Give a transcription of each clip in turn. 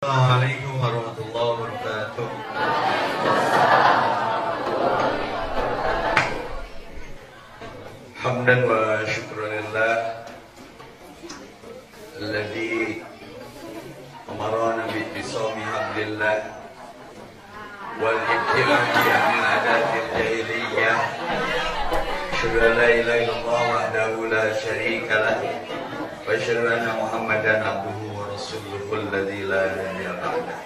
Assalamualaikum warahmatullahi wabarakatuh. Hamdan wa syukranillah alladzi amarana bi tisami hablillah wal ibtila'i min adatil jahiliyah. Asyhadu an la ilaha illallah wahdahu la syarika lah wa asyhadu anna Muhammadan abduhu wa rasuluhu alladzi la nabiyya ba'dah.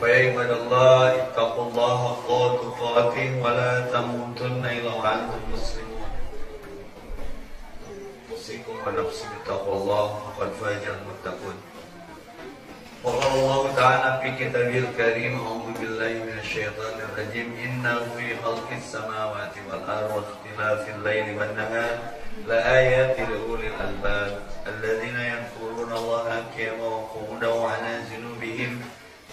Fa ya ibadallah ittaqullaha haqqa tuqatih wa la tamutunna illa wa antum muslimun. Usikum wa nafsi bittaqwallah faqad fazal muttaqun. Qala Allah ta'ala fi kitabil karim a'udzu billahi minasy syaithanir rajim inna fi khalqis samawati wal ardi wa ikhtilafil laili wan nahar la ayatin li ulil albab alladzina yadhkuruna Allaha qiyaman wa qu'udan wa 'ala junubihim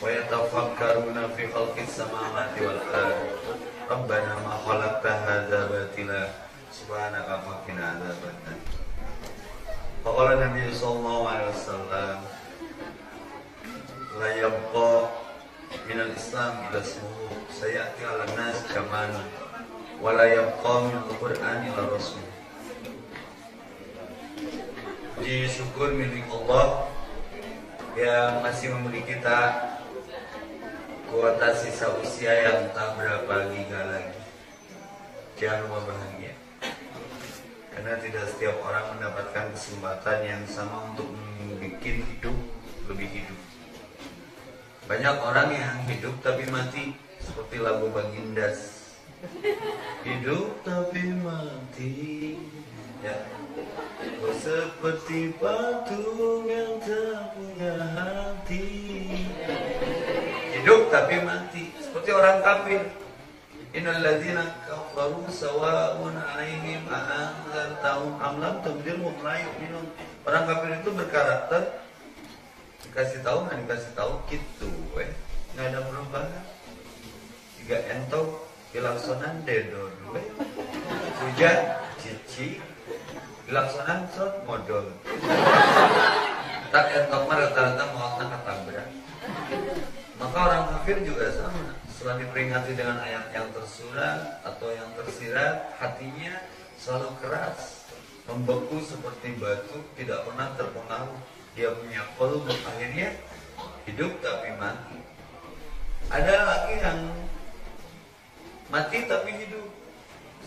wa yatafakkaruna fi khalqis samawati wal ardi rabbana ma khalaqta hadza batila subhanaka faqina adzabannar. Qala Nabi sallallahu alaihi wasallam la yabqa minal islam ila ismuhu sayati ala nas zaman wa la yabqa minal qur'an ila rasul. Puji syukur milik Allah yang masih memberi kita kuota sisa usia yang tak berapa giga lagi. Jangan lupa bahagia, karena tidak setiap orang mendapatkan kesempatan yang sama untuk membuat hidup lebih hidup. Banyak orang yang hidup tapi mati, seperti lagu Bagindas. Hidup tapi mati, ya. Oh, seperti batu yang tak punya hati. Hidup tapi mati, seperti orang kafir. Innal ladzina kafaru sawa'un 'alaihim a'anzartahum am lam tunzirhum la yu'minun. Orang kafir itu berkarakter dikasih tahu nggak dikasih tahu gitu, nggak ada perubahan. Jika entok dilaksonan dedo dua, hujan cici dilaksonan sot modal. Tak entok mah rata-rata mau ketabrak. Maka orang kafir juga sama. Setelah diperingati dengan ayat yang tersurat atau yang tersirat, hatinya selalu keras, membeku seperti batu, tidak pernah terpengaruh. Dia punya qalb, akhirnya hidup tapi mati. Ada lagi yang mati tapi hidup.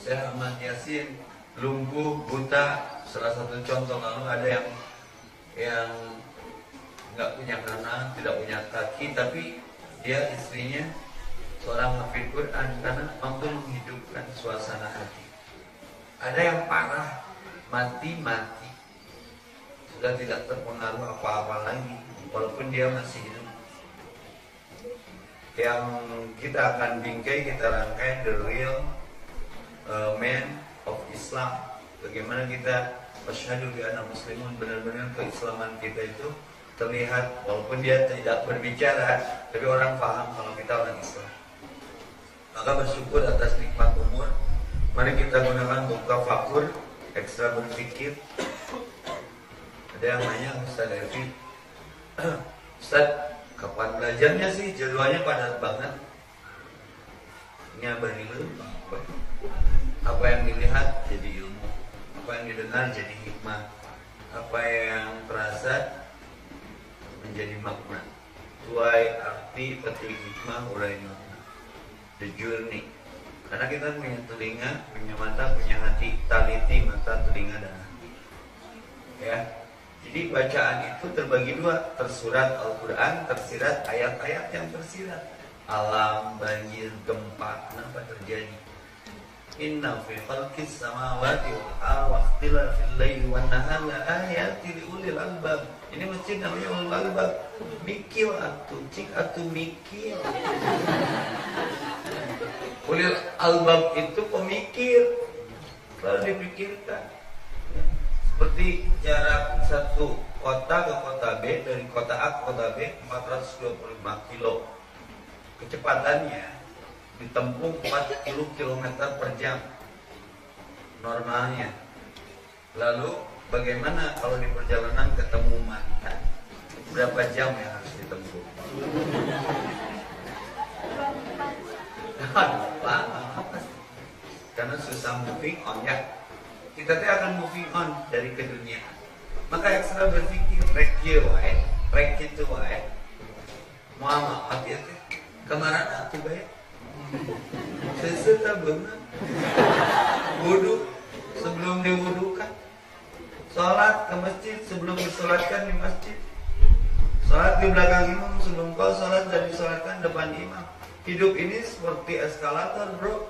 Syekh Ahmad Yasin lumpuh, buta, salah satu contoh. Lalu ada yang nggak punya kanan, tidak punya kaki, tapi dia istrinya seorang hafid Quran karena mampu menghidupkan suasana hati. Ada yang parah, mati, sudah tidak terpengaruh apa-apa lagi, walaupun dia masih hidup. Yang kita akan bingkai, kita rangkai the real man of Islam. Bagaimana kita asyhadu bi anna muslimun, benar-benar keislaman kita itu terlihat walaupun dia tidak berbicara, tapi orang paham kalau kita orang Islam. Maka bersyukur atas nikmat umur. Mari kita gunakan untuk tafakur, ekstra berpikir. Ada yang nanya, Ustaz Evi, Ustaz, kapan belajarnya sih? Jadwalnya padat banget. Ini apa dulu? Apa yang dilihat jadi ilmu, apa yang didengar jadi hikmah, apa yang terasa menjadi makna. Tuai arti petik hikmah urai makna. The journey. Karena kita punya telinga, punya mata, punya hati. Taliti mata, telinga, dan hati. Ya. Jadi bacaan itu terbagi dua, tersurat Al-Quran, tersirat ayat-ayat yang tersirat. Alam, banjir, gempa, kenapa terjadi? Inna fi khalqis samawati wal ardi wa ikhtilafil laili wan nahari la ayatin li ulil albab. Ini masjid namanya ulil albab. Mikir atuh, cik atuh mikir. Ulil albab itu pemikir, lalu dipikirkan. Seperti jarak satu kota ke kota B, dari kota A ke kota B 425 kilo. Kecepatannya ditempuh 40 km per jam normalnya. Lalu bagaimana kalau di perjalanan ketemu mantan? Berapa jam yang harus ditempuh. Lupa, karena susah moving on ya. Kita tuh akan moving on dari keduniaan. Maka ekstra berpikir, rek itu wae. Muhammad hati-hati. Kemarin aku baik. Sesuatu benar. Wudhu sebelum diwudukan. Sholat ke masjid sebelum disolatkan di masjid. Sholat di belakang imam sebelum kau sholat dan disolatkan depan imam. Hidup ini seperti eskalator, bro.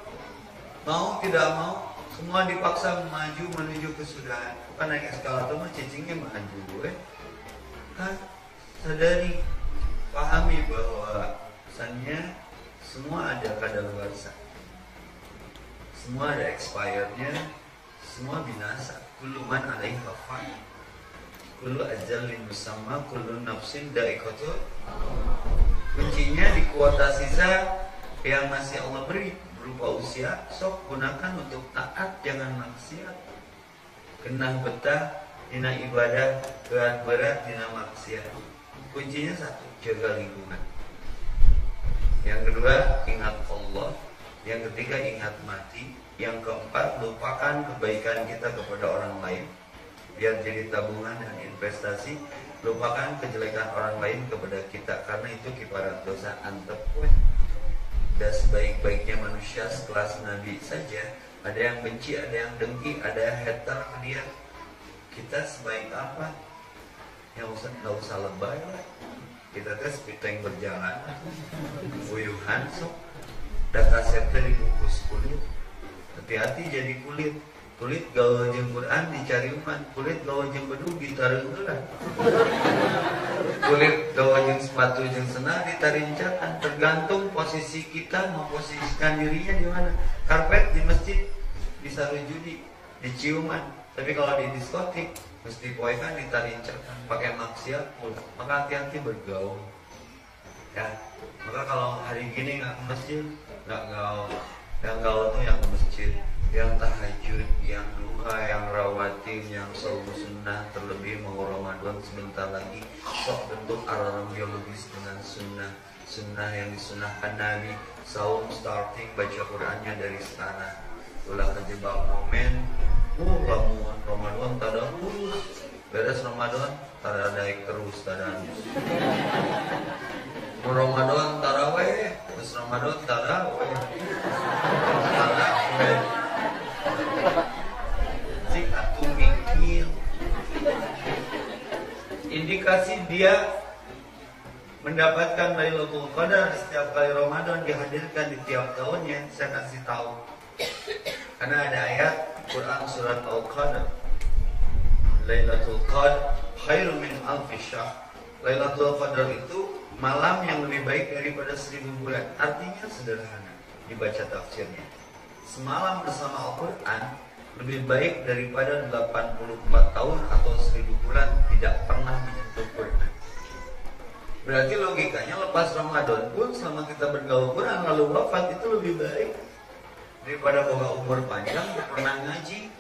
Mau tidak mau, semua dipaksa maju menuju kesudahan. Bukan naik eskalator mah cicingnya maju, kan? Sadari, pahami bahwa pesannya semua ada kadaluarsa, semua ada expirednya, semua binasa. Kullu man alaiha fan, kullu ajalin musamma, kullu nafsin da'iqatul. Kuncinya di kuota sisa yang masih Allah beri berupa usia, sok gunakan untuk taat, jangan maksiat. Kenah betah dina ibadah, berat dina maksiat. Kuncinya satu, jaga lingkungan. Yang kedua, ingat Allah. Yang ketiga, ingat mati. Yang keempat, lupakan kebaikan kita kepada orang lain, biar jadi tabungan dan investasi. Lupakan kejelekan orang lain kepada kita, karena itu kiparat dosa antep. Dan sebaik-baiknya manusia sekelas Nabi saja, ada yang benci, ada yang dengki, ada yang hater ke dia. Kita sebaik apa? Yang nggak usah lebay lah. Kita tes piteng berjalan, uyuhan sok, dah kasetnya dibungkus kulit. Hati-hati jadi kulit. Kulit gaul jeung Quran dicari umat, kulit gaul jeung bedug ditareung lah. Kulit gaul jeung sepatu jeung senar ditarincakan. Tergantung posisi kita memposisikan dirinya di mana. Karpet di masjid bisa judi, diciuman. Tapi kalau di diskotik mesti poekan ditarincakan, pakai maksiat pula. Maka hati-hati bergaul. Ya, maka kalau hari gini nggak ke masjid, nggak gaul. Yang gaul tuh yang ke masjid, yang tahajud, yang duha, yang rawatib, yang saum sunnah, terlebih mau Ramadan sebentar lagi. Sok bentuk alarm biologis dengan sunnah yang disunahkan Nabi. Saum starting baca Qurannya dari sekarang. Ulah kejebak momen, lamun Ramadan tada terus, beres Ramadan tada naik terus tada anus. Ramadan taraweh, terus Ramadan taraweh. Indikasi dia mendapatkan Lailatul Qadar setiap kali Ramadan dihadirkan di tiap tahunnya, saya kasih tahu. Karena ada ayat Quran surat Al-Qadar, Lailatul Qadar khairum min alfi syahr. Lailatul Qadar itu malam yang lebih baik daripada 1000 bulan. Artinya sederhana dibaca tafsirnya. Semalam bersama Al-Quran lebih baik daripada 84 tahun atau 1000 bulan tidak pernah menyentuh Quran. Berarti logikanya lepas Ramadan pun selama kita bergaul Quran lalu wafat itu lebih baik daripada boga umur panjang, tidak pernah ngaji,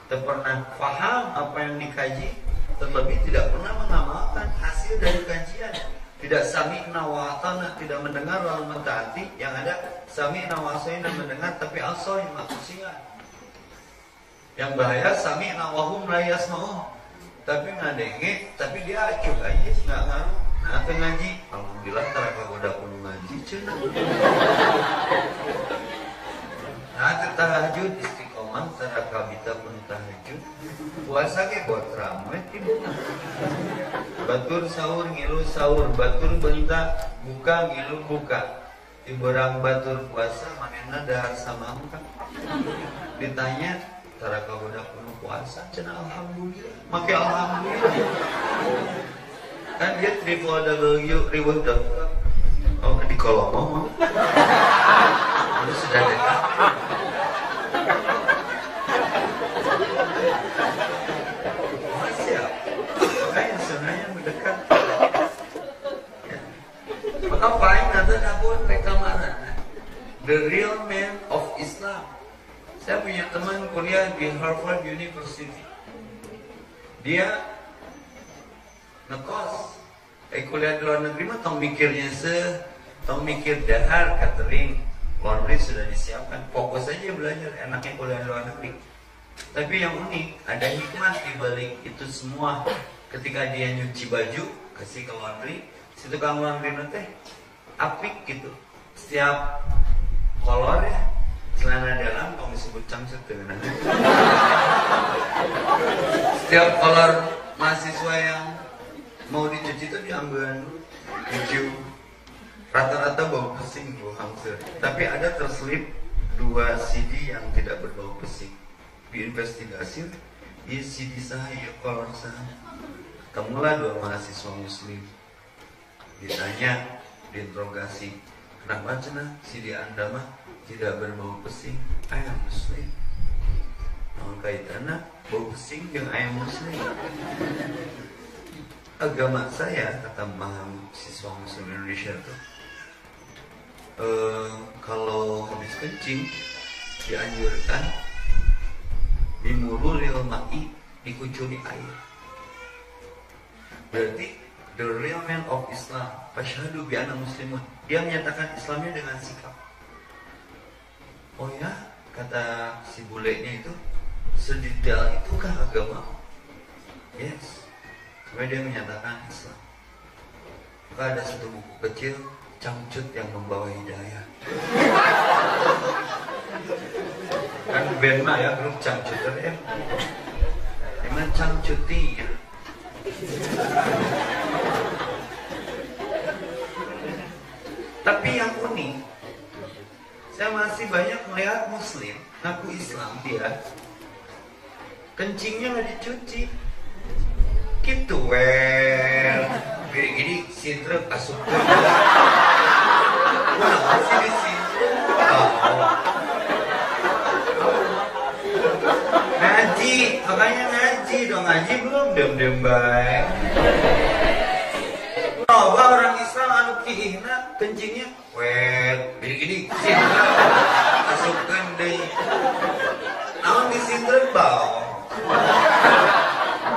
tidak pernah paham apa yang dikaji, terlebih tidak pernah mengamalkan hasil dari kajian. Tidak sami'na wa ata'na, tidak mendengar lalu mentaati. Yang ada sami'na wa ata'na, mendengar tapi asoy makusingan. Yang bahaya sami'na wa hum la yasma'un, tapi ngadenge tapi dia acuh aja nggak ngaruh. Nah itu ngaji, alhamdulillah teraka udah kudu ngaji cenah. Nah tahajud istiqomah teraka bita pun tahajud. Puasa ke buat ramai tiba. Batur sahur ngilu sahur, batur bentak buka ngilu buka. Tiberang batur puasa manehna dahar samangka. Ditanya taraka budak penuh puasa, cenah alhamdulillah. Make alhamdulillah. Kan dia www.reward.com. Oh, di kolom mau. Itu sudah dekat. Siap. Makanya sebenarnya mendekat. Ya. Maka paling nanti dapur rekamaran. The real man of Islam. Saya punya teman kuliah di Harvard University. Dia ngekos Kuliah di luar negeri mah tong mikirnya tong mikir dahar, catering, laundry sudah disiapkan, fokus saja belajar, enaknya kuliah di luar negeri. Tapi yang unik, ada hikmah di balik itu semua. Ketika dia nyuci baju, kasih ke laundry, si tukang laundry nanti apik gitu. Setiap kolor ya, celana dalam kalau disebut camset dengan setiap kolor mahasiswa yang mau dicuci itu diambil hijau, rata-rata bau pesing, bau hamster. Tapi ada terselip 2 CD yang tidak berbau pesing. Diinvestigasi, di CD saya kolor saya. Ketemulah 2 mahasiswa muslim. Ditanya, diinterogasi, kenapa cenah CD Anda mah tidak berbau pesing? Ayam muslim. Namun kaitannya bau pesing dengan ayam muslim. Agama saya, kata mahasiswa muslim Indonesia tuh, kalau habis kencing dianjurkan bimurulil ma'i, dikucuri air. Berarti the real man of Islam, fasyhadu bi anna muslimun, dia menyatakan Islamnya dengan sikap. Oh ya, kata si bulenya itu, sedetail itukah agama? Yes. Sampai dia menyatakan Islam. Maka ada satu buku kecil, Cangcut yang Membawa Hidayah. Kan band mah ya, grup Cangcuter ya. Emang Cangcuti ya. Tapi yang unik, saya masih banyak melihat muslim ngaku Islam, dia kencingnya nggak dicuci gitu, gini sintrek asup masih di sintrek. Ngaji, makanya ngaji dong, ngaji belum dem baik. Coba orang Islam anu kihina kencingnya gini sintrek asupkan deh, naon di sintrek bau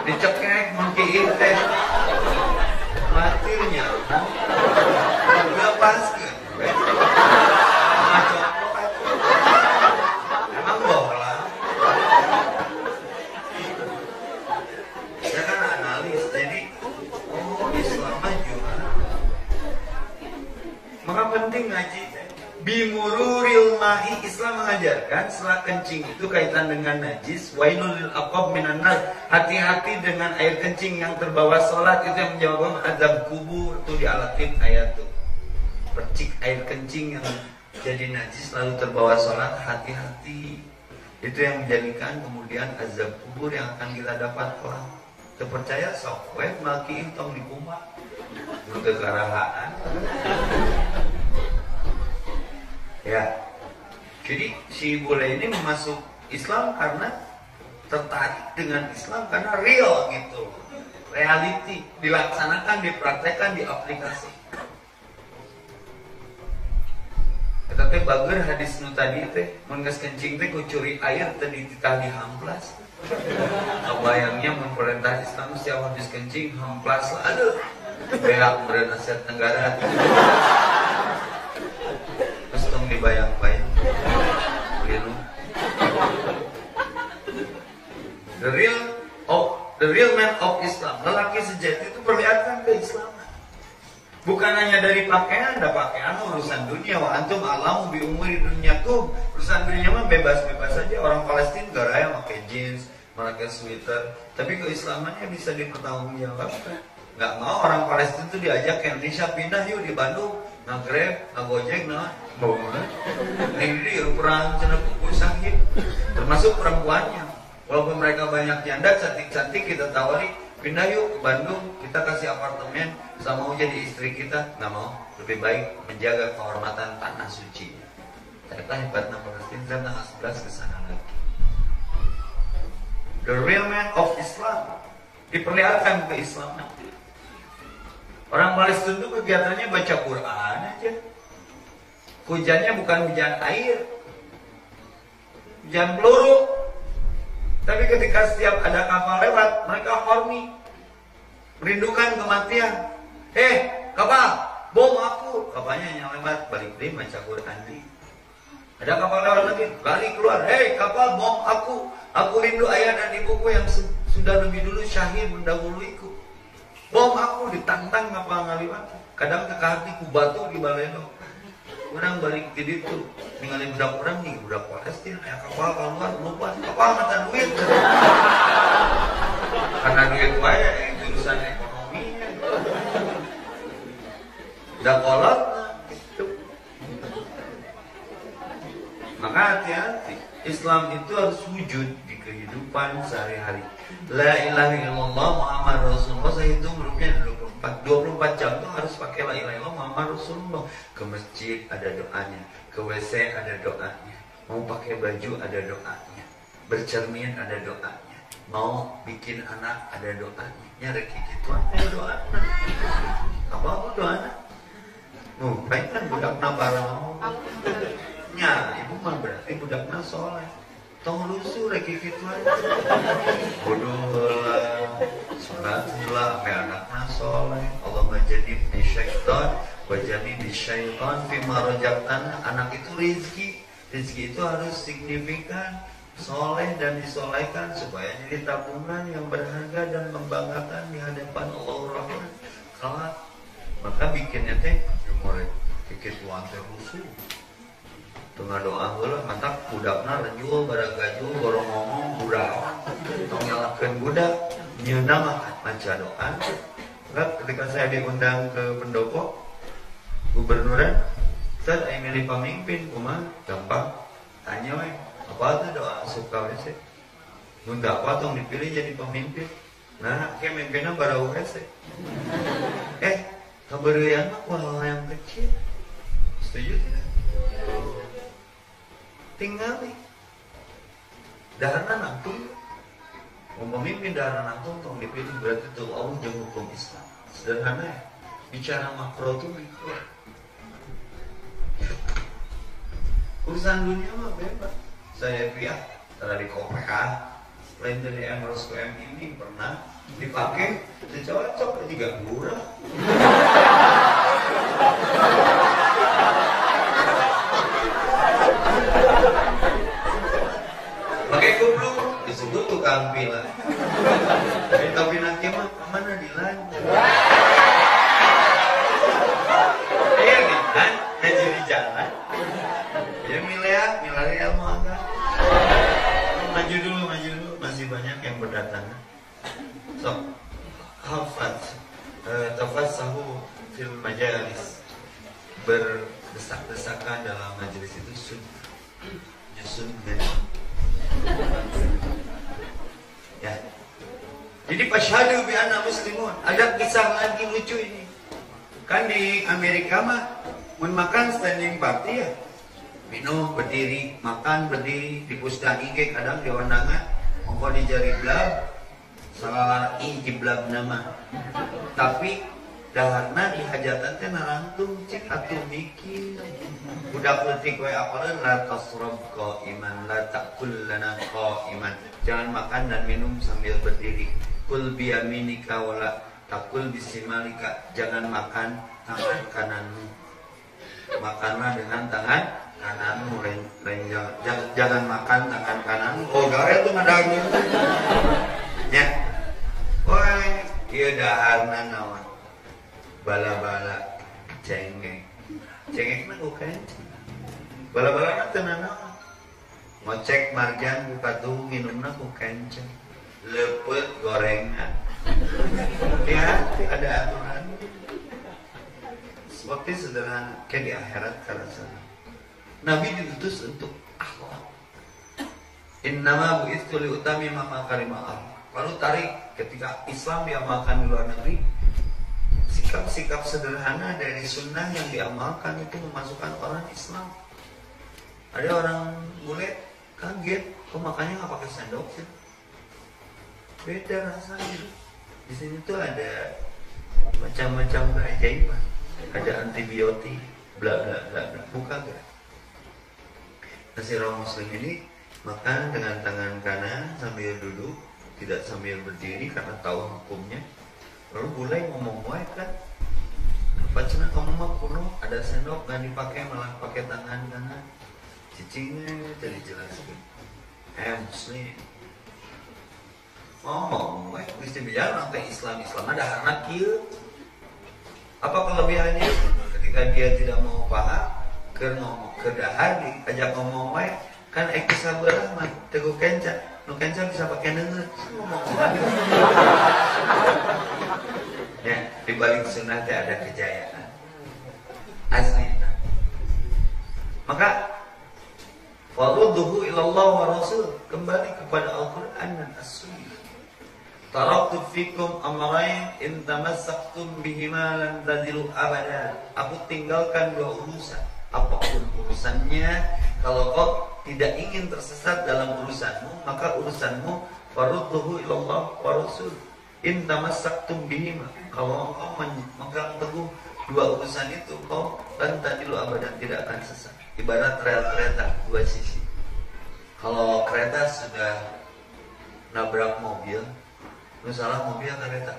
dicekek mungkin teh matirnya udah pas kan emang bohong. Saya kan analis, jadi Islam maju, maka penting ngaji. Bimururil ma'i, Islam mengajarkan setelah kencing itu kaitan dengan najis. Wailul lil aqab minan nar, hati-hati dengan air kencing yang terbawa sholat, itu yang menjawab azab kubur. Itu di Al-Latif ayat tuh, percik air kencing yang jadi najis lalu terbawa sholat, hati-hati. Itu yang menjadikan kemudian azab kubur yang akan kita dapat kelak. Terpercaya software malki intong di kumah untuk karahaan. Ya, jadi si bule ini masuk Islam karena tertarik dengan Islam, karena real gitu, reality, dilaksanakan, dipraktekkan, diaplikasi. Tetapi bager hadis nu tadi teh, mun geus kencing teh kucuri air teh dititah dihamplas. Kebayangnya mun perintah Islam setiap habis kencing hamplas lah, aduh, beak berenasiat negara. Dibayang-bayang, the real man of Islam, lelaki sejati itu perlihatkan keislaman. Bukan hanya dari pakaian, ada pakaian urusan dunia. Wa antum alamu bi umuri dunyakum, urusan dunia mah bebas-bebas saja. Orang Palestina garaya pakai jeans, pakai sweater, tapi keislamannya bisa dipertanggungjawabkan. Nggak mau orang Palestina itu diajak ke Indonesia, pindah yuk di Bandung, nge-grab, nge-gojek, bangunan. Ini perang cenah kuku sakit, termasuk perempuannya. Walaupun mereka banyak janda, cantik-cantik, kita tawari, pindah yuk ke Bandung, kita kasih apartemen, sama mau jadi istri kita. Nggak mau, lebih baik menjaga kehormatan tanah suci. Ternyata hebatnya Palestina, dan tanggal 11 kesana lagi. The real man of Islam, diperlihatkan keislaman. Orang Palestina itu kegiatannya baca Quran aja. Hujannya bukan hujan air, hujan peluru. Tapi ketika setiap ada kapal lewat, mereka hormi, merindukan kematian. Kapal, bom aku. Kapalnya yang lewat, balik deh baca Quran di. Ada kapal lewat lagi, lari keluar. Kapal, bom aku. Aku rindu ayah dan ibuku yang sudah lebih dulu syahid mendahuluiku. Bom aku, ditantang kapal ngaliwat. Kadang kekahati ku batu di baleno. Orang balik ke situ, ninggalin budak orang nih, budak Palestina, kapal keluar, lupa kapal mata duit. Karena duit wae jurusan ekonomi. Udah kolot gitu. Maka hati-hati, Islam itu harus wujud di kehidupan sehari-hari. La ilaha illallah Muhammad Rasulullah, saya hitung hurufnya 24 jam tuh harus pakai la ilaha illallah Muhammad Rasulullah. Ke masjid ada doanya, ke WC ada doanya, mau pakai baju ada doanya, bercermin ada doanya, mau bikin anak ada doanya. Nyari gitu ada doa. Apa doanya? Baik kan budakna barang. Nya, ibu mah berarti budakna soleh. Tong lusuh reki gitu aja. Bodoh lah, sholat lah, sampai anaknya soleh. Allah menjadi syaitan, wajani di syaitan, fima rojaktan. Anak itu rizki itu harus signifikan, soleh dan disolehkan supaya jadi tabungan yang berharga dan membanggakan di hadapan Allah Rahman. Kelak, maka bikinnya teh, mulai kikit uang terusuh. Tengah doa heula mantak budakna lenjul barang gajul gorong ngomong budak tong nyalakeun budak nyeuna mah maca doa. Ketika saya diundang ke pendopo gubernuran, Ustaz aya milih pamimpin kumaha? Gampang, tanya we apa tuh doa suka we sih mun teu apa tong dipilih jadi pemimpin. Nah ke mimpinna barau we sih kabeureuyang mah ku hal yang kecil. Setuju tidak? Tinggal nih daharan nangtung, memimpin daharan nangtung tong dipilih berarti itu Allah jeung hukum Islam. Sederhana ya, bicara makro tuh mikro. Urusan dunia mah bebas. Saya pihak dari KPK, lain dari Emrus UM ini pernah dipakai, dicocok juga murah. Pakai kupluk disebut tukang pila. Tapi nanti mah mana dilanjut. Iya nih kan, ngaji di jalan. Ya milih mau agak. Maju dulu, masih banyak yang berdatangan. So, tafassahu fil majalis. Berdesak-desakan dalam majelis itu sunnah. Ya. Jadi pasyhadu bi anna muslimun. Ada kisah lagi lucu ini. Kan di Amerika mah mun makan standing party ya. Minum berdiri, makan berdiri, di pustani ge kadang di wandangan, mongko di jari blab. Salah jiblab nama. Tapi daharna di hajatan teh narangtung cek atuh mikir. Budak leutik we apaleun la tasrab qaiman la ta'kul lana qaiman. Jangan makan dan minum sambil berdiri. Kul bi yaminika wala takul bisimalika. Jangan makan tangan kananmu. Makanlah dengan tangan kananmu. Jangan makan tangan kananmu. Oh, gawe tuh ngadagu. Ya. Woi, ieu daharna naon? Bala-bala cengeng. Cengeng mah bukan. Bala-bala mah teu naon. Ngocek marjan buka tuh minumna ku kenceng. Leupet gorengan. Hati-hati ada aturan. Seperti sederhana kayak di akhirat karasa. Nabi diutus untuk akhlak. Innama bu'itsu liutamima makarimah akhlak. Lalu tarik ketika Islam diamalkan di luar negeri, sikap-sikap sederhana dari sunnah yang diamalkan itu memasukkan orang Islam. Ada orang bule kaget, kok makannya nggak pakai sendok sih? Beda rasanya. Di sini tuh ada macam-macam keajaiban, ada antibiotik, bla bla bla bla. Buka gak? Nasi orang Muslim ini makan dengan tangan kanan sambil duduk, tidak sambil berdiri karena tahu hukumnya. Lalu bule ngomong wae kan, bacana kamu mah kuno, ada sendok nggak dipakai malah pakai tangan kanan. Cicingnya jadi jelas. Muslim. Ngomong, mesti bicara nanti Islam ada anak kieu. Apa kelebihannya? Ketika dia tidak mau paham, ngomong kedahar diajak ngomong wae, kan kisah berahmat, teguh kenca, nu kenca bisa pakai neungeut. Ya, di balik sunnah ada kejayaan. Asli. Maka farudduhu ilallah wa rasul, kembali kepada Al-Qur'an dan As-Sunnah. Taraktu fikum amrayn in tamassaktum bihima lan tadilu abada. Aku tinggalkan dua urusan. Apapun urusannya, kalau kau tidak ingin tersesat dalam urusanmu, maka urusanmu farudduhu ilallah wa rasul. In tamassaktum bihima. Kalau kau memegang teguh dua urusan itu, kau lan tadilu abadan, tidak akan sesat. Ibarat rel kereta dua sisi. Kalau kereta sudah nabrak mobil, misalnya mobil kereta,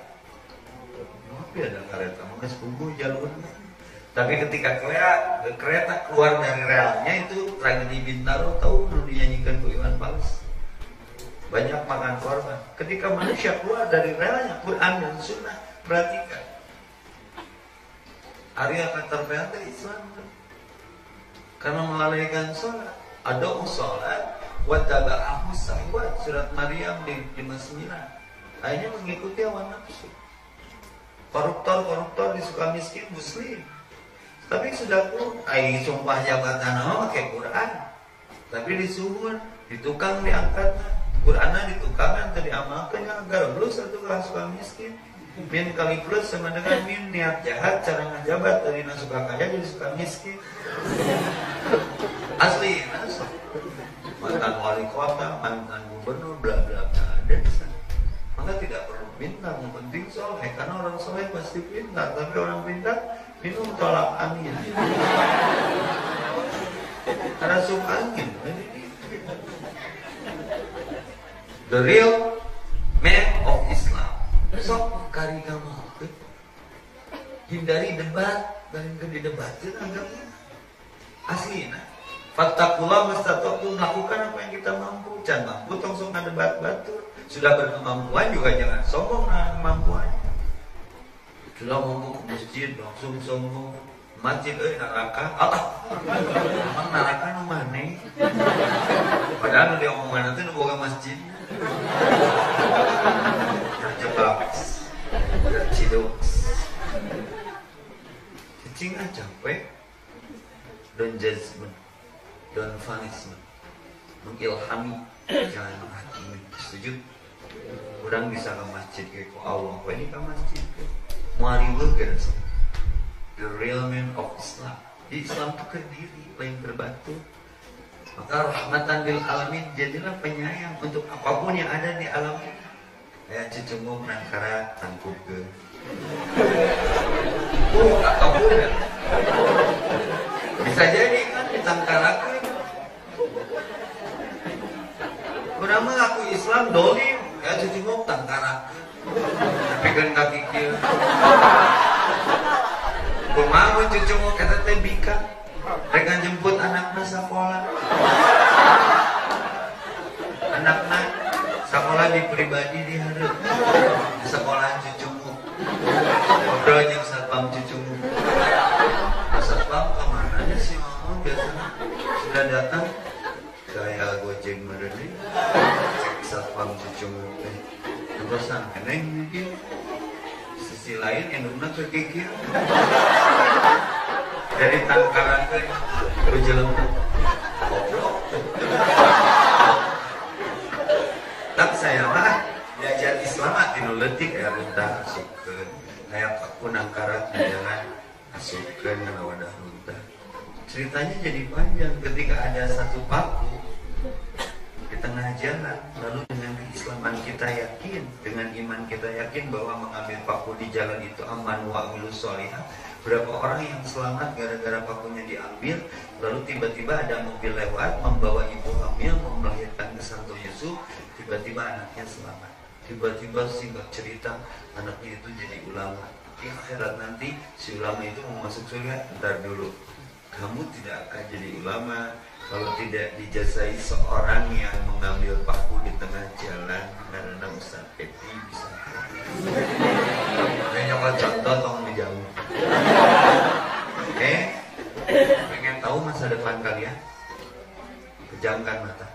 mobil ada kereta, mungkin sepupu jalurnya. Tapi ketika kereta keluar dari relnya, itu tragedi Bintaro, tahu dulu dinyanyikan Bu Iwan Fals. Banyak makan korban. Ketika manusia keluar dari relnya, Quran dan Sunnah, perhatikan. Arya terpelta Islam. Karena melalaikan sholat, ada sholat, wattaba'ahu sahwat, surat Maryam di 59. Akhirnya mengikuti hawa nafsu. Koruptor disuka miskin muslim. Tapi sudah pun, sumpah jabatan nama pakai Quran. Tapi disuhun, ditukang diangkat. Qurannya ditukangan, tadi amalkan yang agar belus satu suka miskin. Min kali plus sama dengan min niat jahat, cara ngajabat dari suka kaya jadi suka miskin. Asli, mantan wali kota, mantan gubernur, bla bla bla, ada di sana. Maka tidak perlu pintar, yang penting soleh. Karena orang soleh pasti pintar, tapi orang pintar minum tolak angin. Karena suka angin. The real man of Islam. Sok kari kamu hindari debat dan didebatin agama. Asli, nah. Fattakullah mustatokum, melakukan apa yang kita mampu. Jangan mampu langsung debat batur. Sudah berkemampuan juga jangan sombong dengan kemampuannya. Sudah mampu ke masjid langsung sombong. Masjid neraka. Emang neraka nu maneh. Padahal dia omongan nanti nu boga masjid. Terjebak. Terciduk. Cicing aja capek. Don't judgment, don't punishment, mengilhami, jangan menghakimi. Setuju? Orang bisa ke masjid ke Allah, kok ini ke masjid ke muaribu ke the real man of Islam. Di Islam itu kediri, lain berbatu. Maka rahmatan lil alamin, jadilah penyayang untuk apapun yang ada di alam ini. Kayak cucumu menangkara tangkup ke apapun ya. Bisa jadi kan ditangkarakan. Kurang mengaku Islam dolim, ya cuci mau tangkarakan. Tapi kan kaki kira. Kumaha cucu mau kata teh bika, mereka jemput anaknya sekolah. Anaknya sekolah di pribadi di hari. Sekolah cucumu. Ngobrol jeung satpam cucumu. Satpam kemana sih mama biasanya sudah datang kayak gojek mereni cek satpam cucumu terus neng mungkin sisi lain indukna kekikir dari tangkaran ke berjelema goblok. Tak saya mah diajar Islam tinu leutik aya runtah asupkeun kayak kunangkaran jalan asupkeun kana wadah runtah. Ceritanya jadi panjang ketika ada satu paku di tengah jalan, lalu dengan keislaman kita yakin, dengan iman kita yakin bahwa mengambil paku di jalan itu aman wa amilu sholihah. Berapa orang yang selamat gara-gara pakunya diambil, lalu tiba-tiba ada mobil lewat membawa ibu hamil mau melahirkan ke Santo Yusuf, tiba-tiba anaknya selamat. Tiba-tiba singkat cerita anaknya itu jadi ulama. di akhirat nanti si ulama itu mau masuk surga. Ntar dulu, kamu tidak akan jadi ulama kalau tidak dijazai seorang yang mengambil paku di tengah jalan karena Ustaz Edi bisa. Nah, nyokot contoh tolong dijauh. Pengen tahu masa depan kalian? Pejamkan mata.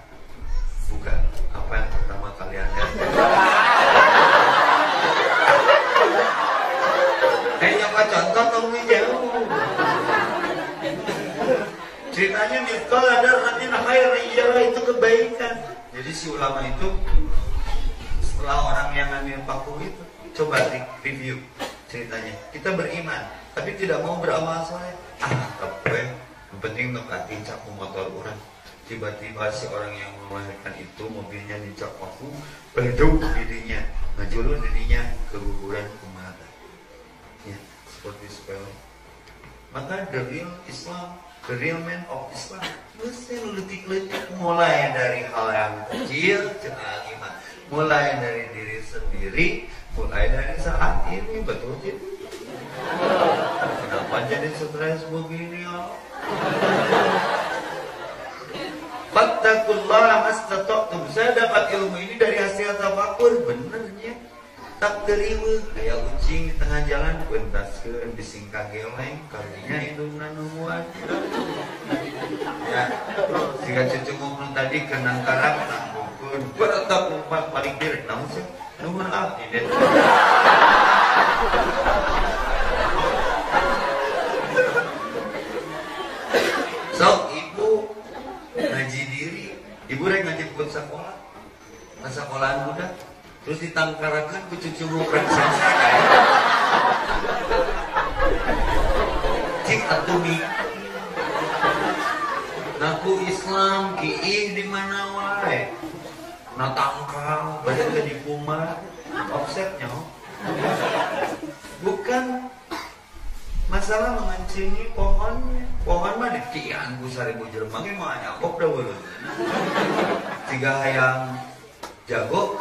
Buka. Apa yang pertama kalian lihat? Nyokot contoh tolong dijauh. Ceritanya Miftah ada artinya khair, iyalah itu kebaikan. Jadi si ulama itu setelah orang yang ngambil paku itu, coba review ceritanya. Kita beriman, tapi tidak mau beramal soleh. Yang penting untuk kating capu motor orang. Tiba-tiba si orang yang melahirkan itu mobilnya dincak paku, beleduk dirinya, ngajulur dirinya keguguran kumata. Ya, seperti sepele. Maka the real Islam, the real man of Islam mesti letik-letik mulai dari hal yang kecil, mulai dari diri sendiri, mulai dari saat ini, betul tidak? Kenapa jadi stres begini ya? Fattaqullaha mastata'tum. Saya dapat ilmu ini dari hasil tafakur, benernya. Tak teriwe kayak kucing di tengah jalan pentaskeun disingkang geleng kalinya indungna nungguan. Ya, jika cucu ngomong tadi kenang karak nanggukeun, beretap umpat paling direk namun sih nuhun abdi deh. So, ibu ngaji diri, ibu rek ngaji pun sekolah, sekolahan budak. Terus ditangkarakan ku cucu ngukrek sangsa kayak cik atumi ngaku Islam kiih di mana wae na tangkal badan ke di kumar offsetnya bukan masalah mengancingi pohonnya. Pohon mah dikian ku 1000 jelema ge mah nyakop da weuleuh jika hayang jago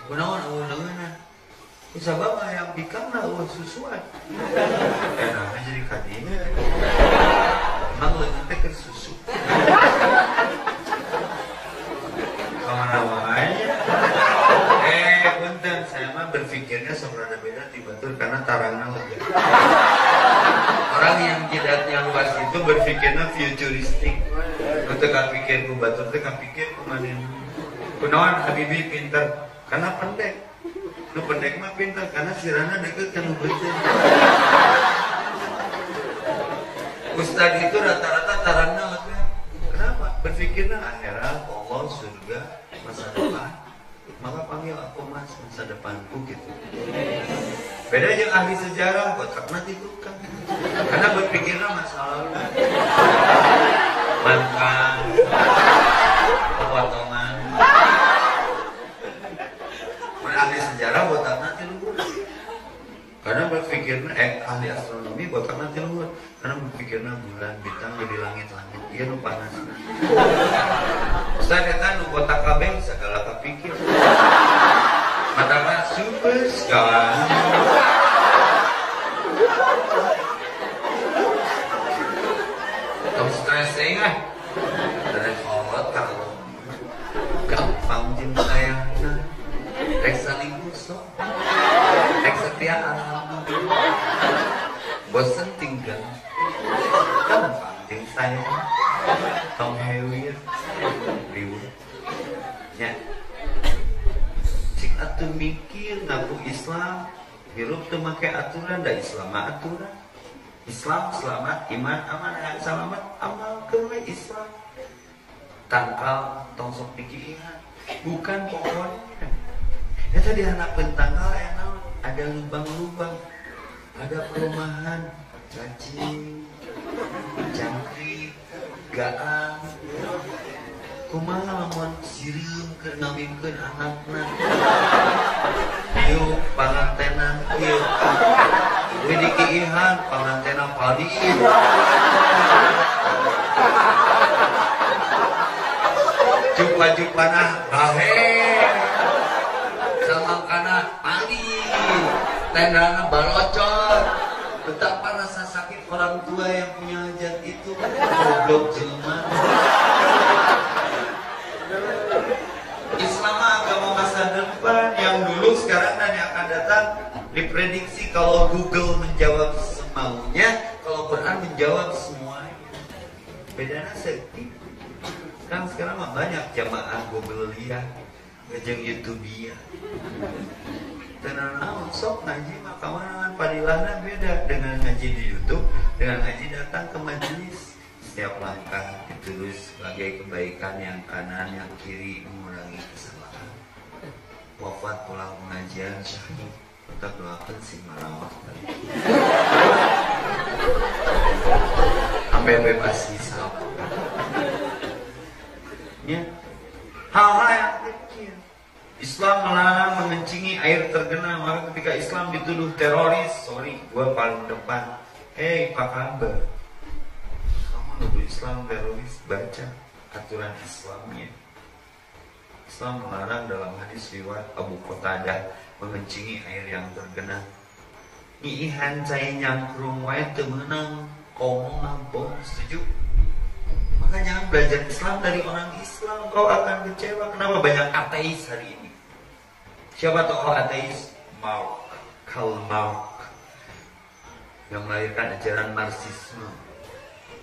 kunaon eueuh-eueuhna. Kusabab hayang bikangna eueuh susuan. Enak jadi kadinya. Mang leungeun teh keur susu. Kamana wae. Punten saya mah berpikirnya sebenarnya beda tibatur karena tarangna lega. Orang yang jidatnya luas itu berpikirnya futuristik. Untuk kapikir ku batur teh kapikir kumanin. Kunaon Habibi pinter karena pendek. Nu pendek mah pinter karena sirana deket kan beuteuh. Ustad itu rata-rata tarangna lega. Kenapa? Berpikirnya akhirat, Allah, surga, masa depan. Maka panggil aku mas masa depanku gitu. Beda yang ahli sejarah buat kakna itu kan. Karena berpikirnya masa lalu. Mantan, pepotongan. Ahli sejarah buat kakna itu. Karena berpikirnya ahli astronomi buat kakna itu. Karena berpikirnya bulan bintang di langit-langit. Dia nu panas. Ustaz eta nu botak kabeh segala kapikir. Matana super segala. Tong stres ah. Dari kolot kalau gampang cinta sayangna. Rek salingkus so. Rek setia alam. Bosan tinggal. Gampang cinta sayang. Tong hewir. Riweuh. Nya. Cik atuh mikir ngaku Islam, hirup teu make aturan da Islam mah aturan. Islam selamat, iman aman, selamat amal kewe Islam. Tangkal tong sok dikieuhan, bukan pokoknya. Eta di handapkeun tangkal naon? Ada lubang-lubang, ada perumahan, cacing, jangkrik, gaang. Kumaha lamun sirieun keur ngawinkeun anakna. Ieu pangantena ieu. We dikieuhan pangantena padiin. Jupa-jupana bahe. Samangkana padi. tendanya balocor. Betapa rasa sakit orang tua yang punya hajat itu. Goblok jelema. Islam agama masa depan yang dulu, sekarang dan yang akan datang. Diprediksi kalau Google menjawab semaunya, kalau Quran menjawab semuanya. Bedanya sedikit. Kan sekarang mah banyak jamaah Google lihat, ngejeng YouTube ya. Tenang amat, sok ngaji mah kawan padilahnya beda dengan ngaji di YouTube, dengan ngaji datang ke majelis. Setiap langkah ditulis sebagai kebaikan, yang kanan, yang kiri mengurangi kesalahan. Wafat pulang pengajian syahid, tetap doakan si marawah tadi. Sampai bebas hisab. Ya, hal-hal yang kecil. Islam melarang mengencingi air tergenang. Maka ketika Islam dituduh teroris, sorry, gua paling depan. Hei, Pak Kabar, kamu nuduh Islam teroris, baca aturan Islamnya. Islam melarang dalam hadis riwayat Abu Qatadah mengencingi air yang tergenang. Nyihan cai nyangkrung wae teu meunang ngomong nampung, setuju? Maka jangan belajar Islam dari orang Islam, kau akan kecewa. Kenapa banyak ateis hari ini? Siapa tokoh ateis? Karl Marx, yang melahirkan ajaran Marxisme.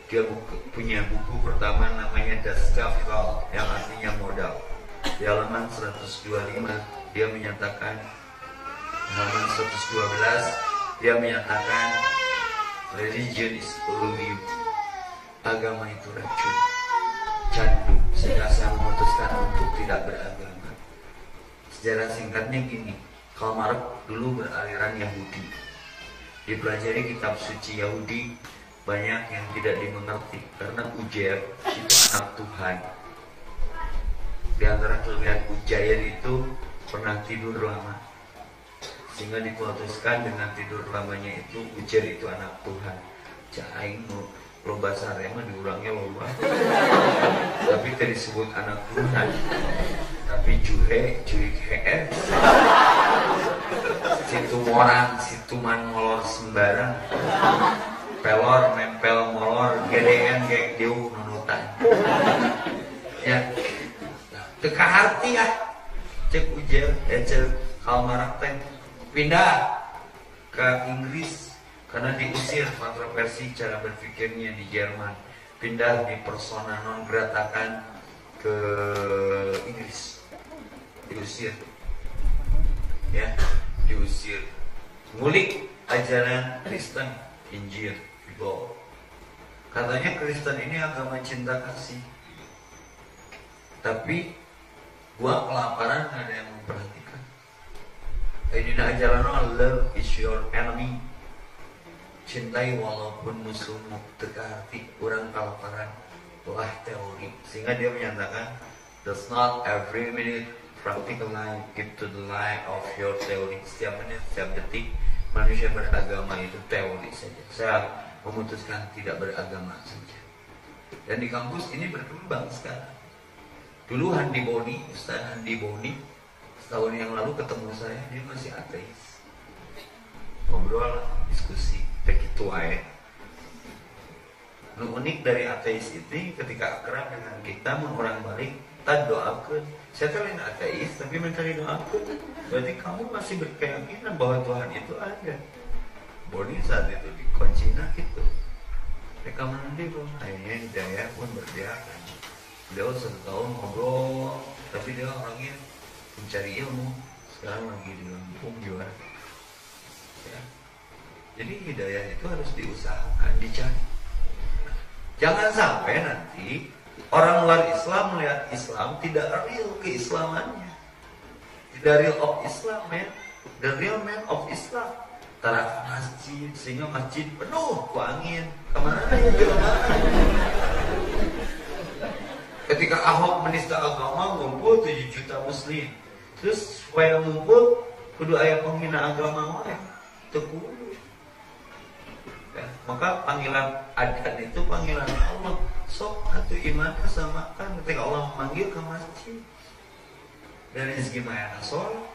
Dia punya buku pertama namanya Das Kapital, yang artinya modal. Di halaman 125 dia menyatakan, halaman 112 dia menyatakan, religion is illusion. Agama itu racun, candu, sehingga saya memutuskan untuk tidak beragama. Sejarah singkatnya gini, Karl Marx dulu beraliran Yahudi. Dipelajari kitab suci Yahudi, banyak yang tidak dimengerti karena Uzair itu anak Tuhan. Di antara kelebihan Uzair itu pernah tidur lama, sehingga diputuskan dengan tidur lamanya itu Uzair itu anak Tuhan. Caing lo bahasa Arema diurangnya loba, tapi tadi disebut anak Tuhan. Tapi juhe situ orang, situ man molor sembarang, pelor nempel molor, gedean gek diu nunutan. Ya, teka hati ya, cek Uzair, cek Karl Marx teh pindah ke Inggris karena diusir kontroversi cara berpikirnya di Jerman. Pindah di persona non gratakan ke Inggris, diusir, ya, diusir. Ngulik ajaran Kristen, Injil, Bible. Katanya Kristen ini agama cinta kasih. Tapi gua kelaparan, gak ada yang memperhatikan. Ini ajaran love is your enemy. Cintai walaupun musuhmu, teka hati, orang kelaparan. Wah, teori. Sehingga dia menyatakan, does not every minute practical life give to the life of your theory. Setiap menit, setiap detik manusia beragama itu teori saja. Saya memutuskan tidak beragama saja. Dan di kampus ini berkembang sekarang. Dulu Handi Boni, Ustaz Handi Boni, setahun yang lalu ketemu saya, dia masih ateis. Ngobrol, diskusi, begitu aja. Nu unik dari ateis itu, ketika akrab dengan kita, mun orang balik, tak doakan. Saya lain ateis, tapi mencari doakan. Berarti kamu masih berkeyakinan bahwa Tuhan itu ada. Boni saat itu di Koncina gitu. Mereka menanti pun, akhirnya hidayah pun berdiakan. Beliau 1 tahun ngobrol, tapi dia orangnya mencari ilmu. Sekarang lagi di Lampung juara. Ya. Jadi hidayah itu harus diusahakan, dicari. Jangan sampai nanti orang luar Islam melihat Islam tidak real keislamannya. Tidak real of Islam, man. The real man of Islam. Tarak masjid, sehingga masjid penuh ku angin. Kemana ya jelmaan? Ketika Ahok menista agama, ngumpul 7 juta muslim. Terus supaya ngumpul, kudu aya penghina agama wae. Teu ya, maka panggilan adan itu panggilan Allah. Sok atuh iman samakan ketika Allah memanggil ke masjid. Dari segi mayana sholat.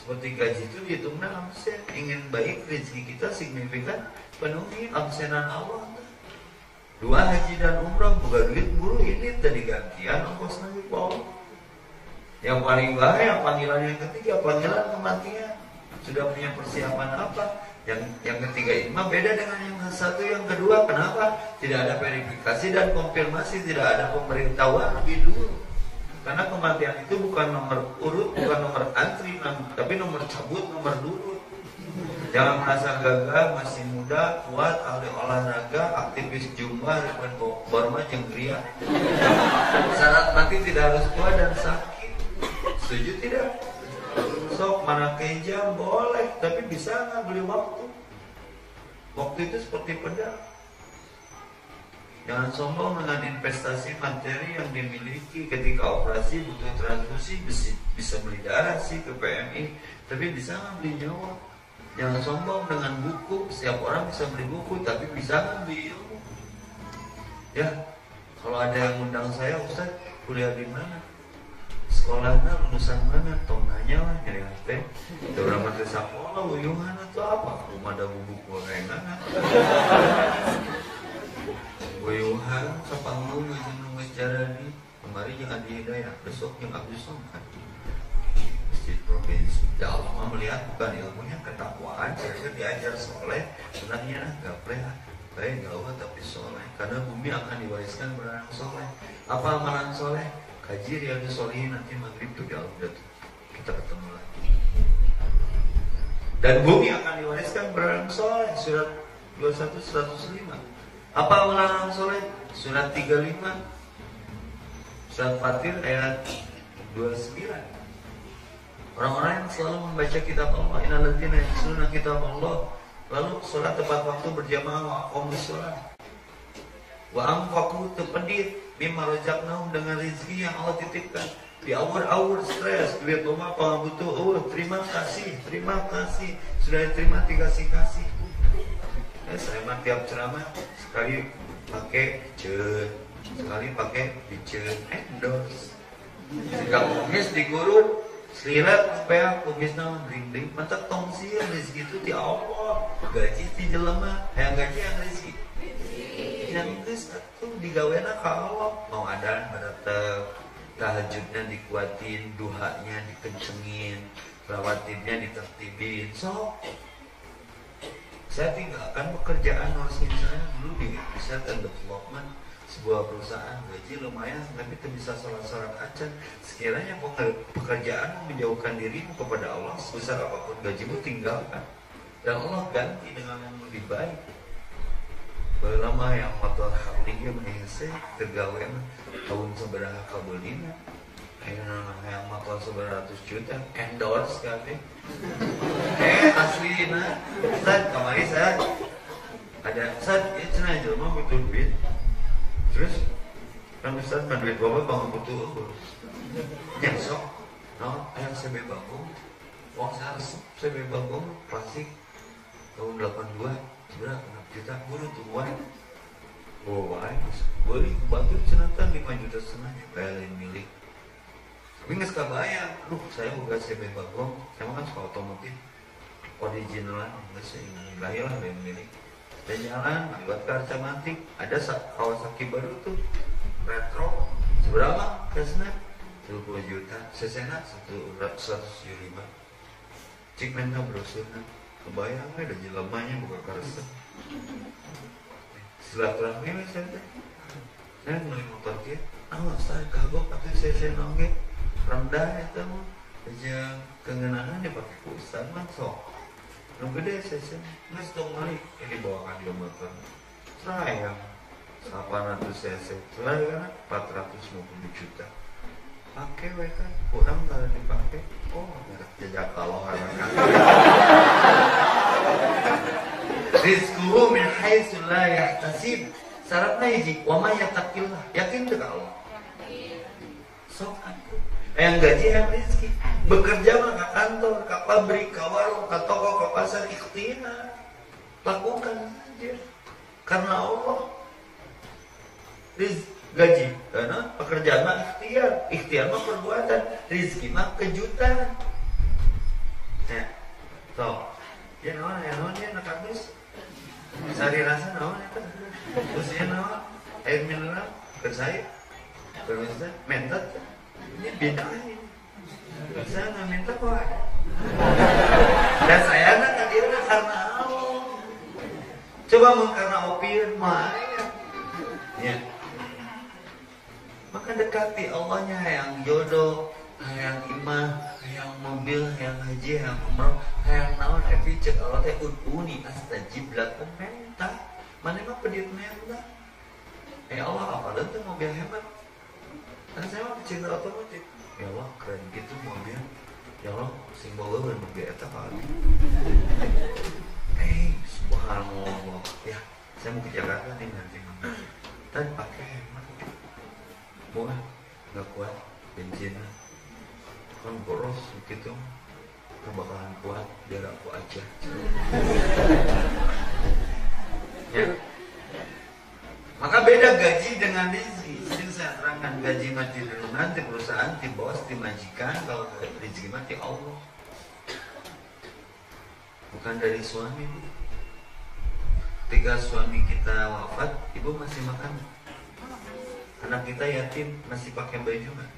Seperti gaji itu dihitungnya absen. Ingin baik rezeki kita signifikan, penuhi absenan Allah. 2 haji dan umrah bukan duit buru ini tadi gantian ongkos nanti bawa. Yang paling bahaya panggilan yang ketiga, panggilan kematian. Sudah punya persiapan apa? Yang ketiga ini mah beda dengan yang satu, yang kedua. Kenapa? Tidak ada verifikasi dan konfirmasi, tidak ada pemberitahuan lebih dulu. Karena kematian itu bukan nomor urut, bukan nomor antri, tapi nomor cabut, nomor durut. Jangan merasa gagah, masih muda, kuat, ahli olahraga, aktivis jumlah, baru mah jenggria. Syarat mati tidak harus tua dan sakit. Setuju tidak? Sok mana kejam boleh, tapi bisa nggak beli waktu? Waktu itu seperti pedang. Jangan sombong dengan investasi materi yang dimiliki. Ketika operasi butuh transfusi, bisa beli darah sih ke PMI, tapi bisa nggak beli nyawa? Jangan sombong dengan buku. Setiap orang bisa beli buku, tapi bisa nggak beli ilmu? Ya, kalau ada yang undang saya, Ustaz, kuliah di mana? Sekolahnya lulusan mana? Tong nanya lah, nyari hati. Udah mati sekolah, uyungan atau apa? Rumah ada bubuk gorengan. Uyuhan, kapanglu, nunggu secara ini. Kemarin yang Adi Hidayah, besok yang Abdul Somad. Masjid Provinsi. Ya Allah melihat bukan ilmunya, ketakwaan. Saya diajar soleh, sebenarnya gapleh. Baik gawat tapi soleh. Karena bumi akan diwariskan beranak soleh. Apa amalan soleh? Kaji Riyadhus Shalihin nanti maghrib tuh di Al-Huda. Kita ketemu lagi. Dan bumi akan diwariskan beranak soleh. Surat 21-105. Apa amalan soleh? Surat 35. Surat Fatir ayat 29. Orang-orang yang selalu membaca kitab Allah, innal ladzina yatluna kitab Allah, lalu sholat tepat waktu berjamaah, wa aqamus sholat, wa anfaqu tepedit mimma razaqnahum, dengan rezeki yang Allah titipkan. Di awur-awur stres, duit rumah pangabutuh, terima kasih, sudah diterima dikasih kasih. Saya mah tiap ceramah sekali pakai jen, sekali pakai dijen, endorse. Jika kumis digurun, selirat supaya kumisnya bling-bling. Mata tong sih rezeki itu di Allah, gaji di jelema, yang gaji yang rezeki. Yang itu digawena ke Allah. Mau adan pada tahajudnya dikuatin, duhanya dikencengin, rawatibnya ditertibin. So, saya tinggalkan pekerjaan nursing saya dulu di Research and Development, sebuah perusahaan, gaji lumayan, tapi tidak bisa sholat-sholat acan. Sekiranya pekerjaan menjauhkan dirimu kepada Allah, sebesar apapun gajimu tinggalkan, dan Allah ganti dengan yang lebih baik. Lama yang motor Harley mengisih tergawe tahun seberapa kabelina, yang motor seberatus juta endorse kali. Asli nah, Ustaz, kemarin saya ada Ustaz, ya cenah jelema butuh duit. Terus kan Ustaz kan duit bapak bangun butuh urus. Nyesok, no, ayam CB Bagong, uang saya resep CB Bagong klasik tahun 82, seberapa 6 juta buru tuan. Oh, beli batu cenatan 5,5 juta bayarin milik. Tapi nggak kebayang, saya buka CB Bagong, saya kan suka otomotif, originalan, nggak sih, lahir lah yang milik. Dan jalan, buat kaca mantik, ada Kawasaki baru tuh, retro, seberapa? Kesna, 20 juta, sesena 175. Cik menga brosurnya, kebayang ada jelamanya buka karsa. Silaturahmi saya beli motor kia, saya kagok atau saya nongge rendah itu mah, aja kengenangan dipakai kusan langsung. Nunggu deh saya nggak setong balik, ini bawakan dia motor. Sayang, 800 cc, selain kan 450 juta. Pakai kan, kurang kalau dipakai, merek jejak kalau kan. Rizquhu min haitsu la yahtasib. Syaratnya hiji, wa may yattaqillah. Yakin ke Allah. Sok aku. Yang gaji yang rezeki. Bekerja mah ke kantor, ke pabrik, ke warung, ke toko, ke pasar, ikhtiar. Lakukan saja. Karena Allah. Gaji, karena pekerjaan mah ikhtiar. Ikhtiar mah perbuatan. Rezeki mah kejutan. Toh, ya naon dia nak kardus. Sari rasa naon eta. Terus ya naon air mineral kersaya. Terus mentot. Ini beda ini. Saya nggak minta kok. Dan saya nggak kira karena Allah. Coba karena opiun mah. Ya. Maka dekati Allahnya yang jodoh, yang imah, yang mobil, yang haji, yang umroh, yang naon epi cek Allah teh uduni astajib lakum minta. Mana mah pedit minta. Allah apa tuh mobil hebat. Dan saya mah pecinta otomotif. Ya Allah keren gitu mobil. Ya Allah sing bawa mobil eta kali. Subhanallah. Ya, saya mau ke Jakarta nih nanti. Dan pakai hemat. Murah, nggak kuat bensin. Kan boros gitu. Nggak bakalan kuat, biar aku aja. Ya. Maka beda gaji dengan rezeki. Jadi saya terangkan gaji mati dulu nanti perusahaan, di bos, di majikan. Kalau rezeki mati Allah. Bukan dari suami. Ketika suami kita wafat, ibu masih makan. Anak kita yatim masih pakai baju nggak?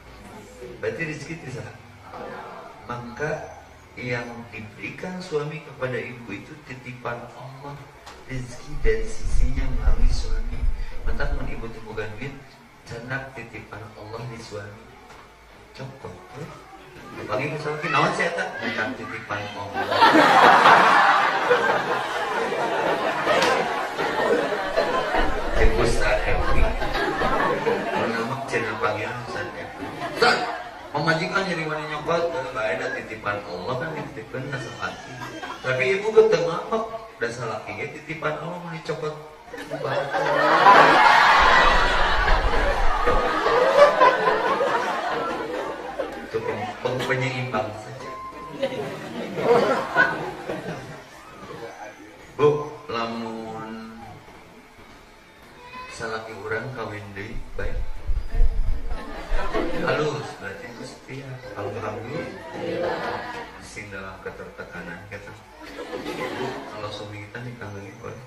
Berarti rezeki tidak. Maka yang diberikan suami kepada ibu itu titipan Allah. Rezeki dari sisinya melalui suami. Maka mun ibu tuh bukan duit, canak titipan Allah di suami. Contoh, bagi misalnya nawan saya tak bukan titipan Allah. Ustaz Epi mengamak channel panggilan Ustaz Epi. Ustaz, pemajikan jadi wani nyokot, gak ada titipan Allah kan dititipkan dasar laki. Tapi ibu ketemamak dasar lakinya titipan Allah mau dicopot. Itu penyeimbang saja. Bu, lamun salaki orang kawin deui baik. Halus berarti mesti ya. Alhamdulillah. Sing dalam ketertekanan kita. Kalau suami kita nikah lagi boleh.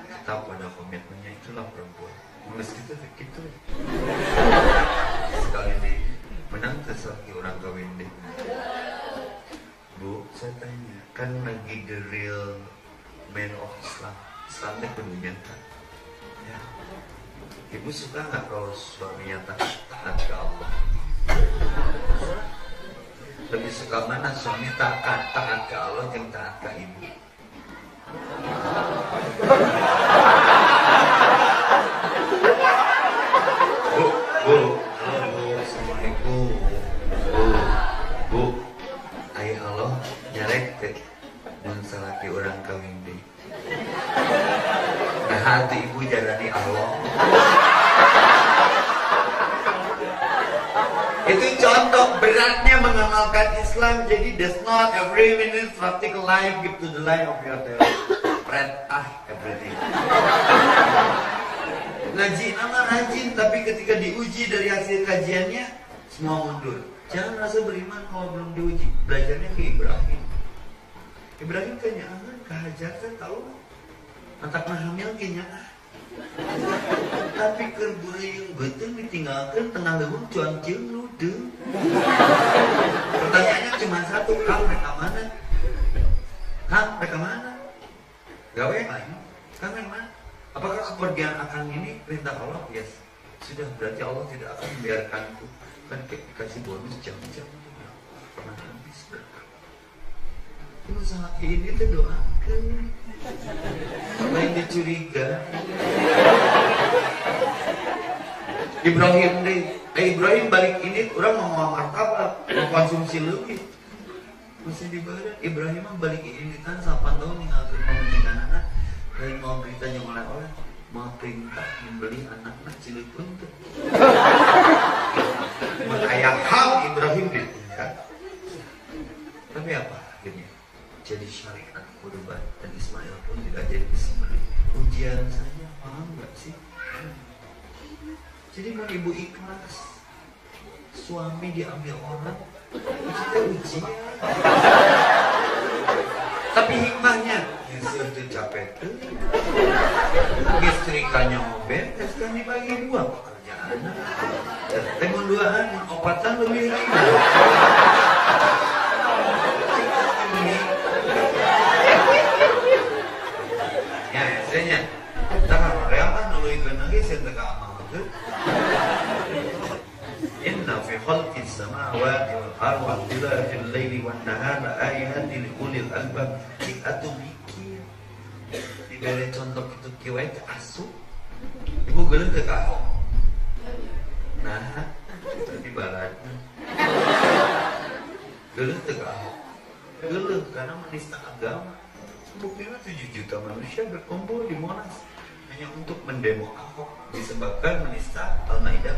Tetap pada komitmennya, itulah perempuan. Meski itu gitu. Sekali di menang tersalaki orang kawin deui. Bu, saya tanya, kan lagi the real man of Islam. Islam itu penuhnya kan. Ya. Ibu suka nggak kalau suaminya taat ke Allah? Lebih suka mana suami taat ke Allah yang taat ke ibu? Bu, assalamualaikum. Bu, ayah Allah nyarek teh mun salaki orang kawin deui. Nah, hati ibu jalani Allah. Itu contoh beratnya mengamalkan Islam. Jadi does not every minute practical life give to the life of your friend. Everything. Ngaji nama rajin, tapi ketika diuji dari hasil kajiannya semua mundur. Jangan merasa beriman kalau belum diuji. Belajarnya ke Ibrahim. Ibrahim tanya, kehajar kan tahu antak mah hamil kayaknya. Tapi kerbura yang betul ditinggalkan tengah lembut cuan cium ludeng. Pertanyaannya cuma satu, Kang mereka mana? Kang mereka mana? Gawe yang lain? Kang yang mana? Apakah kepergian akang ini perintah Allah? Yes. Sudah, berarti Allah tidak akan membiarkanku. Kan dikasih bonus jam-jam. Pernah habis berkah. Itu sangat ini tuh doakan. Apa yang dicuriga? Ibrahim balik ini orang mau martabak, mau konsumsi lebih. Masih di badan. Ibrahim balik ini kan 8 tahun ninggalkan pemerintahan anak. Lain mau beritanya oleh-oleh, mau perintah membeli anak-anak cilik pun tuh. Ayah ham Ibrahim gitu ya. Tapi apa akhirnya? Jadi syariat kurban dan Ismail pun tidak jadi disembelih. Ujian saja, paham nggak sih? Jadi mau ibu ikhlas, suami diambil orang, kita ujian. nikahnya mau beres kan dibagi dua pekerjaan. Tengok duaan opatan lebih ringan. Ya esenya, tak real kan lalu itu lagi saya tak amal tu. Inna fi khalqis samawati wal ardi wa ikhtilafil laili wan nahari ayatin li ulil albab. Atu mikir. Diberi contoh itu kiwai ke asu. Ibu geuleuh ke kahong. Nah, di barat. Geuleuh ke kahong. Geuleuh karena menista agama. Buktinya 7 juta manusia berkumpul di Monas hanya untuk mendemo Ahok disebabkan menista Al-Maidah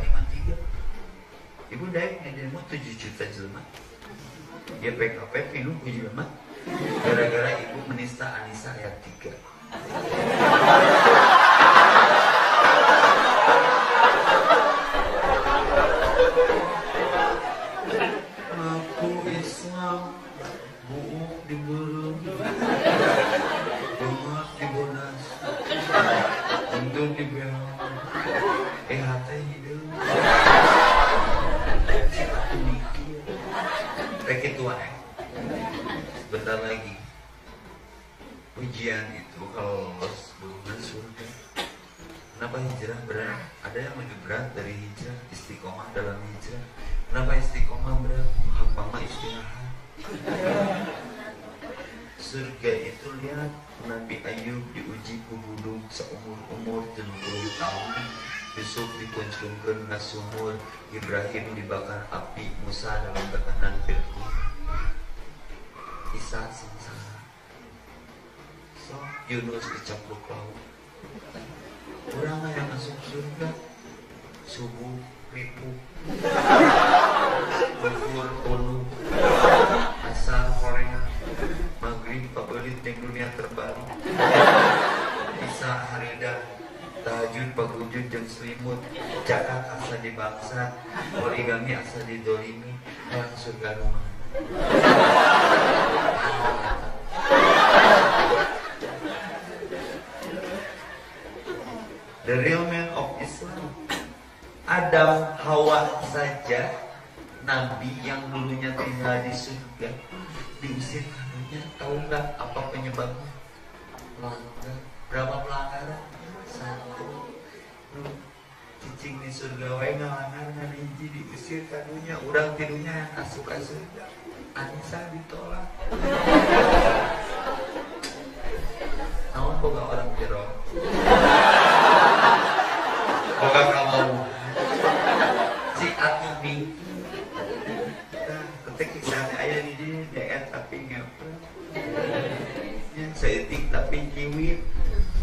53. Ibu daek ngedemo 7 juta jelema. Ya PKP pinuh ku jelema gara-gara ibu menista Anisa ayat 3. Aku Islam buuk diburu bunga dibonas untuk dibel hati hidup aku mikir kayak gitu bentar lagi ujian itu kalau lolos bukan surga. Kenapa hijrah berat? Ada yang lebih berat dari hijrah, istiqomah dalam hijrah. Kenapa istiqomah berat? Apa istirahat. Surga itu lihat Nabi Ayub diuji ku budung seumur-umur 70 tahun. Yusuf dikuncungkeun ka sumur, Ibrahim dibakar api, Musa dalam tekanan Fir'aun. Isa sengsara. So, Yunus dicaplok laut. Urang yang masuk surga subuh ribu Zuhur ulu asar Korea maghrib pabelit yang dunia terbalik Isa harida tahajud pagujud jeung selimut cakat asa dibangsa poligami asa didolimi yang surga rumah. The real man of Islam Adam Hawa saja Nabi yang dulunya tinggal di surga diusir kanunya. Tahu nggak apa penyebabnya? Melanggar. Berapa pelanggaran? 1. Cicing di surga wae ngalanggar nganiji diusir kanunya. Urang tidunya yang asup surga. Anissa ditolak. Naon boga orang jero. Boga kamu si atubi ketik kisahnya ayah di sini daerah tapi ngapa seetik tapi ciwit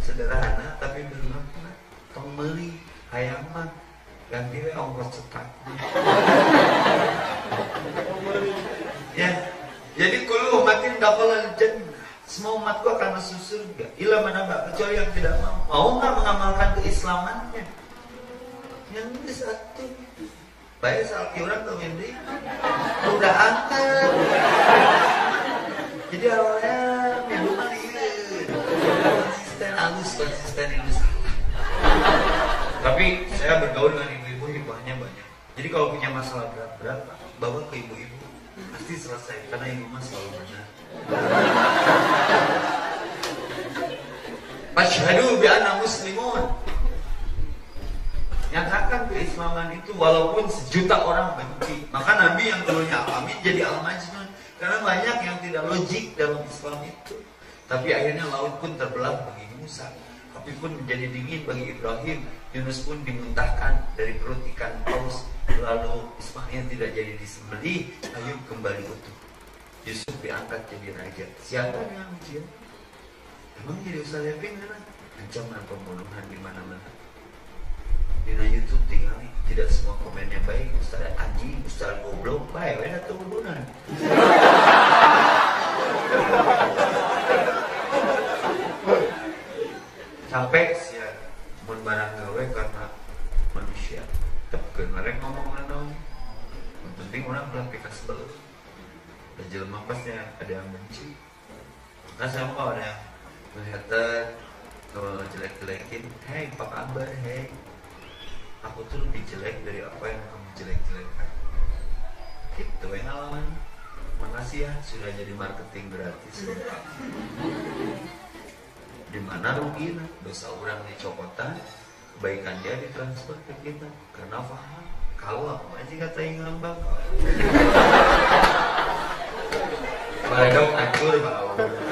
sederhana tapi bermakna tong meuli hayang mah ganti we ongkos cetak ya. Jadi kulo umatin dakhalal jannah, semua umatku akan masuk surga ila manaba kecuali yang tidak mau nggak mengamalkan keislamannya. Yang ini satu baik saat orang tuh ini udah angkat jadi awalnya minggu kali konsisten ini salah. Tapi saya bergaul dengan ibu-ibu, hibahnya banyak. Jadi kalau punya masalah berat-berat bawa ke ibu-ibu pasti selesai karena ibu mas selalu benar. Asyhadu bi anna muslimun, nyatakan keislaman itu walaupun sejuta orang benci. Maka Nabi yang dulunya Al-Amin jadi Al-Majnun karena banyak yang tidak logik dalam Islam itu. Tapi akhirnya laut pun terbelah bagi Musa, api pun menjadi dingin bagi Ibrahim, Yunus pun dimuntahkan dari perut ikan paus, lalu Ismail tidak jadi disembelih, Ayub kembali utuh, Yusuf diangkat jadi raja. Siapa yang ujian? Emang jadi Ustaz Yapin kan? Ancaman pembunuhan di mana-mana. Di YouTube tinggal tidak semua komennya baik. Ustaz anjing, Ustaz goblok, baik, ada turunan. Sampai sih mun barang gawe karena manusia. Tapi mereka ngomong naon. Yang penting orang belah pikas sebelum. Dan jelema pasnya ada yang benci. Nah saya mau ada yang menghater jelek-jelekin, hei apa kabar, hei aku tuh lebih jelek dari apa yang kamu jelek-jelekan. Gitu pengalaman. Makasih ya sudah jadi marketing gratis. Dimana rugi dosa orang dicopotan, kebaikan dia ditransfer ke kita karena paham. Kalau aku aja kata yang ngambang. Baredok ancur bau.